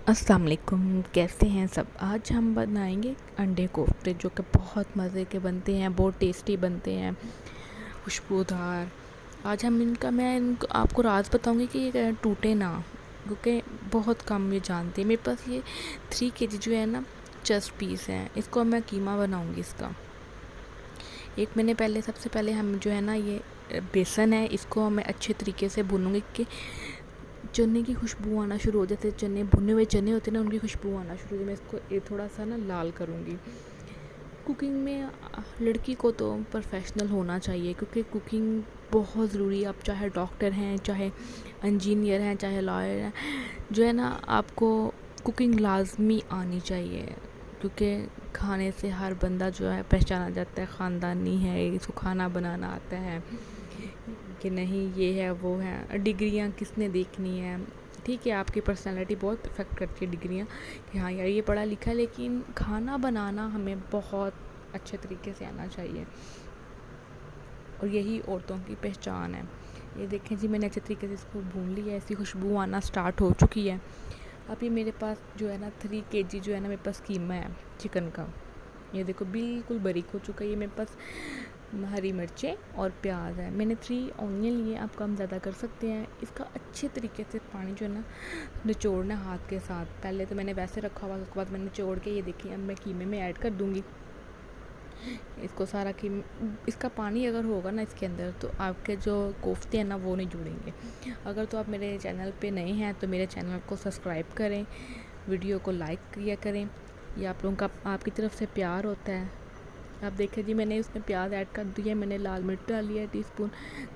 अस्सलाम वालेकुम, कैसे हैं सब। आज हम बनाएंगे अंडे कोफ्ते जो कि बहुत मज़े के बनते हैं, बहुत टेस्टी बनते हैं, खुशबूदार। आज हम मैं आपको राज बताऊंगी कि ये टूटे ना, क्योंकि बहुत कम ये जानते हैं। मेरे पास ये 3 kg जो है ना चेस्ट पीस है, इसको मैं कीमा बनाऊंगी इसका। एक मैंने सबसे पहले हम जो है ना ये बेसन है, इसको मैं अच्छे तरीके से भूनूंगी कि चने की खुशबू आना शुरू हो जाते। चने भुने हुए चने होते हैं ना, उनकी खुशबू आना शुरू हो जाए। मैं इसको थोड़ा सा ना लाल करूँगी। कुकिंग में लड़की को तो प्रोफेशनल होना चाहिए, क्योंकि कुकिंग बहुत ज़रूरी है। आप चाहे डॉक्टर हैं, चाहे इंजीनियर हैं, चाहे लॉयर हैं, जो है ना आपको कुकिंग लाजमी आनी चाहिए, क्योंकि खाने से हर बंदा जो है पहचाना जाता है, ख़ानदानी है, इसको खाना बनाना आता है कि नहीं, ये है वो है। डिग्रियां किसने देखनी है, ठीक है, आपकी पर्सनालिटी बहुत इफ़ेक्ट करती है डिग्रियां, कि हाँ यार ये पढ़ा लिखा है, लेकिन खाना बनाना हमें बहुत अच्छे तरीके से आना चाहिए, और यही औरतों की पहचान है। ये देखें जी, मैंने अच्छे तरीके से इसको भून लिया है, ऐसी खुशबू आना स्टार्ट हो चुकी है। अब ये मेरे पास जो है ना 3 kg जो है ना मेरे पास कीमा है चिकन का। ये देखो बिल्कुल बारीक हो चुका है। ये मेरे पास हरी मिर्चें और प्याज है। मैंने 3 ऑनियन लिए, आप कम ज़्यादा कर सकते हैं। इसका अच्छे तरीके से पानी जो है ना निचोड़ना हाथ के साथ। पहले तो मैंने वैसे रखा हुआ, उसके बाद मैंने निचोड़ के ये देखिए अब मैं कीमे में ऐड कर दूँगी इसको सारा। इसका पानी अगर होगा ना इसके अंदर, तो आपके जो कोफ्ते हैं ना वो नहीं जुड़ेंगे। अगर तो आप मेरे चैनल पे नए हैं तो मेरे चैनल को सब्सक्राइब करें, वीडियो को लाइक किया करें। ये आप लोगों का आपकी तरफ से प्यार होता है। आप देखें जी, मैंने उसमें प्याज ऐड कर दिया, मैंने लाल मिर्च डाली है, टीस्पून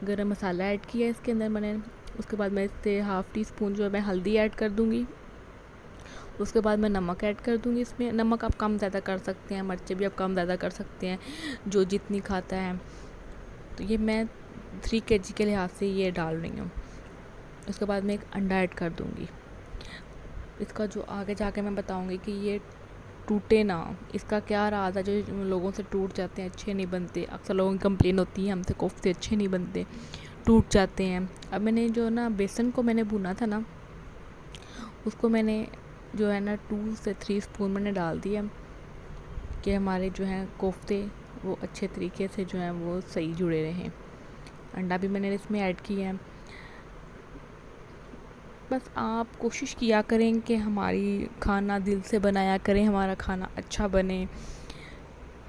गरम मसाला ऐड किया है इसके अंदर मैंने। उसके बाद मैं इससे हाफ़ टी स्पून जो है मैं हल्दी ऐड कर दूँगी। उसके बाद मैं नमक ऐड कर दूँगी। इसमें नमक आप कम ज़्यादा कर सकते हैं, मिर्चें भी आप कम ज़्यादा कर सकते हैं, जो जितनी खाता है। तो ये मैं 3 kg के लिहाज से ये डाल रही हूँ। उसके बाद मैं एक अंडा ऐड कर दूँगी। इसका जो आगे जाके मैं बताऊँगी कि ये टूटे ना, इसका क्या राज है जो लोगों से टूट जाते हैं, अच्छे नहीं बनते। अक्सर लोगों की कंप्लेन होती है हमसे कोफ्ते अच्छे नहीं बनते, टूट जाते हैं। अब मैंने जो ना बेसन को मैंने भुना था ना, उसको मैंने जो है ना 2 से 3 स्पून मैंने डाल दिया, कि हमारे जो हैं कोफ्ते वो अच्छे तरीके से जो हैं वो सही जुड़े रहें। अंडा भी मैंने इसमें ऐड किया है। बस आप कोशिश किया करें कि हमारी खाना दिल से बनाया करें, हमारा खाना अच्छा बने,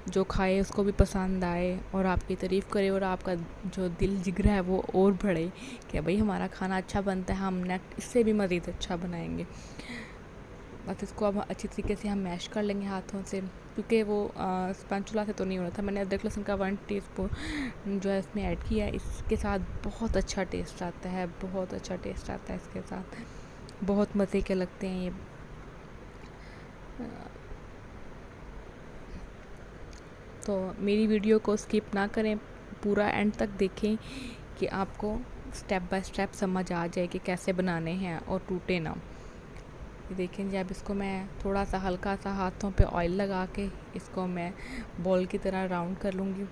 जो खाए उसको भी पसंद आए और आपकी तारीफ़ करे, और आपका जो दिल जिगरा है वो और बढ़े कि भाई हमारा खाना अच्छा बनता है, हम नेक्स्ट इससे भी मज़ीद अच्छा बनाएंगे। बस इसको अब अच्छी तरीके से हम मैश कर लेंगे हाथों से, क्योंकि वो स्पैचुला से तो नहीं हो रहा था। मैंने अदरक लहसुन का 1 टीस्पून जो है इसमें ऐड किया है। इसके साथ बहुत अच्छा टेस्ट आता है, बहुत अच्छा टेस्ट आता है इसके साथ, बहुत मज़े के लगते हैं ये। तो मेरी वीडियो को स्किप ना करें, पूरा एंड तक देखें कि आपको स्टेप बाय स्टेप समझ आ जाए कि कैसे बनाने हैं और टूटे ना। ये देखें जी, अब इसको मैं थोड़ा सा हल्का सा हाथों पे ऑयल लगा के इसको मैं बॉल की तरह राउंड कर लूँगी,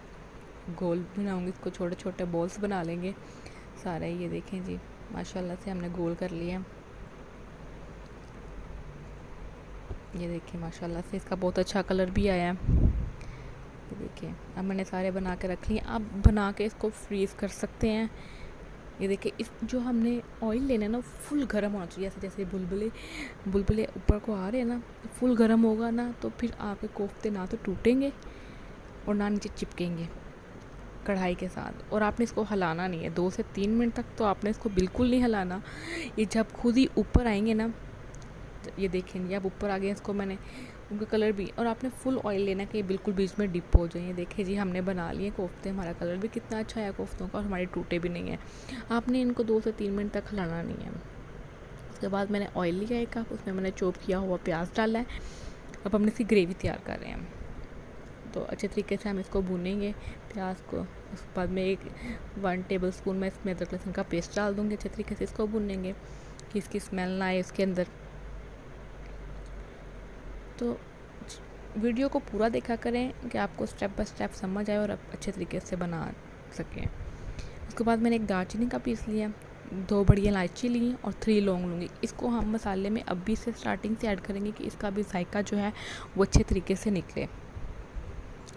गोल बनाऊँगी इसको, छोटे छोटे बॉल्स बना लेंगे सारे। ये देखें जी, माशाल्लाह से हमने गोल कर लिया। ये देखिए माशाल्लाह से इसका बहुत अच्छा कलर भी आया है। ये देखिए अब मैंने सारे बना के रख लिए। आप बना के इसको फ्रीज़ कर सकते हैं। ये देखिए, इस जो हमने ऑयल लेना है ना फुल गर्म होना चाहिए, ऐसे जैसे बुलबुले बुलबुले ऊपर को आ रहे हैं ना, फुल गर्म होगा ना, तो फिर आपके कोफ्ते ना तो टूटेंगे और ना नीचे चिपकेंगे कढ़ाई के साथ। और आपने इसको हिलाना नहीं है 2 से 3 मिनट तक, तो आपने इसको बिल्कुल नहीं हिलाना। ये जब खुद ही ऊपर आएंगे ना, ये देखेंगे अब ऊपर आ गए, इसको मैंने उनका कलर भी, और आपने फुल ऑयल लेना कि बिल्कुल बीच में डिप हो जाए। देखिए जी, हमने बना लिए कोफ्ते, हमारा कलर भी कितना अच्छा है कोफ्तों का, और हमारे टूटे भी नहीं है। आपने इनको 2 से 3 मिनट तक हिलाना नहीं है। उसके बाद मैंने ऑयल लिया एक कप, उसमें मैंने चॉप किया हुआ प्याज डाला है। अब हम इसकी ग्रेवी तैयार कर रहे हैं, तो अच्छे तरीके से हम इसको भूनेंगे प्याज को। उसके बाद में 1 टेबल स्पून मैं इसमें अदरक लहसुन का पेस्ट डाल दूँगी। अच्छे तरीके से इसको भूनेंगे कि इसकी स्मेल ना आए उसके अंदर। तो वीडियो को पूरा देखा करें कि आपको स्टेप बाय स्टेप समझ आए और आप अच्छे तरीके से बना सकें। उसके बाद मैंने एक दालचीनी का पीस लिया, 2 बड़ी इलायची ली और 3 लौंग लूँगी। इसको हम मसाले में अभी से स्टार्टिंग से ऐड करेंगे कि इसका भी जायका जो है वो अच्छे तरीके से निकले।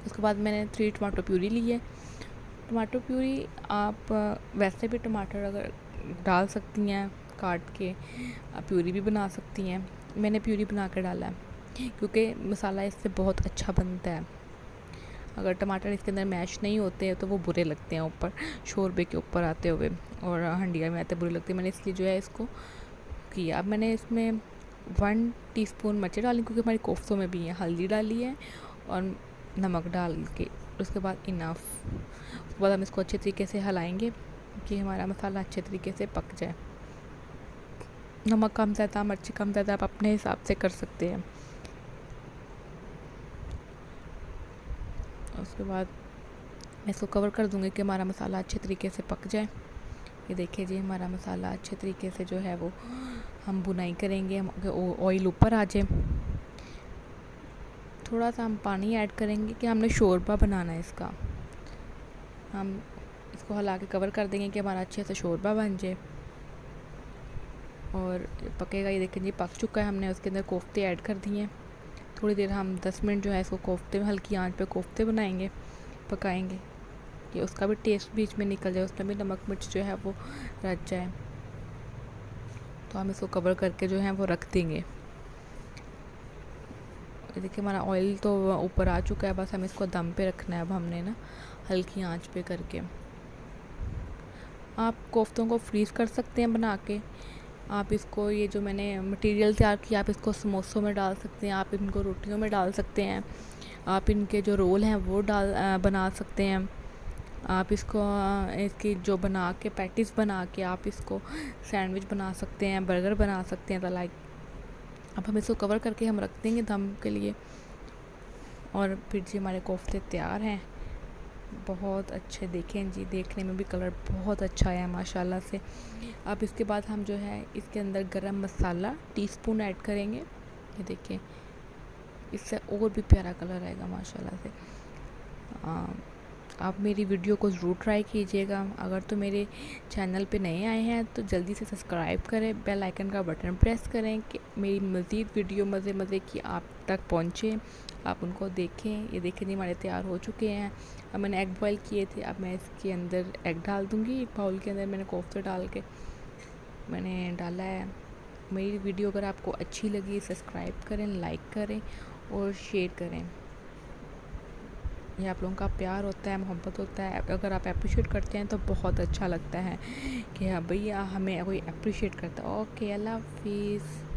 उसके बाद मैंने 3 टमाटो प्यूरी ली है। टमाटो प्यूरी आप वैसे भी टमाटर अगर डाल सकती हैं काट के, आप प्यूरी भी बना सकती हैं। मैंने प्यूरी बना कर डाला है क्योंकि मसाला इससे बहुत अच्छा बनता है। अगर टमाटर इसके अंदर मैश नहीं होते हैं तो वो बुरे लगते हैं ऊपर शोरबे के ऊपर आते हुए, और हंडिया में आते बुरे लगते हैं। मैंने इसलिए जो है इसको किया। अब मैंने इसमें 1 टीस्पून मिर्ची डाली क्योंकि हमारी कोफ्तों में भी है, हल्दी डाली है और नमक डाल के, उसके बाद इनफ। उसके बाद हम इसको अच्छे तरीके से हिलाएंगे कि हमारा मसाला अच्छे तरीके से पक जाए। नमक कम ज़्यादा, मिर्ची कम ज़्यादा आप अपने हिसाब से कर सकते हैं। उसके बाद मैं इसको कवर कर दूँगी कि हमारा मसाला अच्छे तरीके से पक जाए। ये देखिए जी, हमारा मसाला अच्छे तरीके से जो है वो हम बुनाई करेंगे, हम ऑयल ऊपर आ जाए। थोड़ा सा हम पानी ऐड करेंगे कि हमने शोरबा बनाना है इसका। हम इसको हिला के कवर कर देंगे कि हमारा अच्छे से शोरबा बन जाए और पकेगा। ये देखें जी, पक चुका है। हमने उसके अंदर कोफ्ते ऐड कर दिए हैं। थोड़ी देर हम 10 मिनट जो है इसको कोफ्ते में हल्की आंच पे कोफ्ते बनाएंगे, पकाएंगे कि उसका भी टेस्ट बीच में निकल जाए, उसमें भी नमक मिर्च जो है वो रच जाए। तो हम इसको कवर करके जो है वो रख देंगे। देखिए हमारा ऑयल तो ऊपर आ चुका है, बस हमें इसको दम पे रखना है। अब हमने ना हल्की आंच पे करके, आप कोफ्तों को फ्रीज़ कर सकते हैं बना के। आप इसको, ये जो मैंने मटेरियल तैयार किया, आप इसको समोसों में डाल सकते हैं, आप इनको रोटियों में डाल सकते हैं, आप इनके जो रोल हैं वो बना सकते हैं। आप इसको इसकी जो बना के पैटीज़ बना के आप इसको सैंडविच बना सकते हैं, बर्गर बना सकते हैं। तो लाइक अब हम इसको कवर करके हम रख देंगे दम के लिए। और फिर जी हमारे कोफ्ते तैयार हैं, बहुत अच्छे। देखें जी, देखने में भी कलर बहुत अच्छा है माशाल्लाह से। अब इसके बाद हम जो है इसके अंदर गरम मसाला टीस्पून ऐड करेंगे। ये देखिए, इससे और भी प्यारा कलर आएगा माशाल्लाह से। आप मेरी वीडियो को ज़रूर ट्राई कीजिएगा। अगर तो मेरे चैनल पे नए आए हैं तो जल्दी से सब्सक्राइब करें, बेल आइकन का बटन प्रेस करें कि मेरी मज़ीद वीडियो मज़े मज़े की आप तक पहुँचे, आप उनको देखें। ये देखें जी, हमारे तैयार हो चुके हैं। अब मैंने एग बॉईल किए थे, अब मैं इसके अंदर एग डाल दूँगी। एक बाउल के अंदर मैंने कोफ्ते डाल के मैंने डाला है। मेरी वीडियो अगर आपको अच्छी लगी, सब्सक्राइब करें, लाइक करें और शेयर करें। ये आप लोगों का प्यार होता है, मोहब्बत होता है। अगर आप अप्रिशिएट करते हैं तो बहुत अच्छा लगता है कि हाँ भैया हमें कोई अप्रिशिएट करता है। ओके, अल्लाह हाफिज़।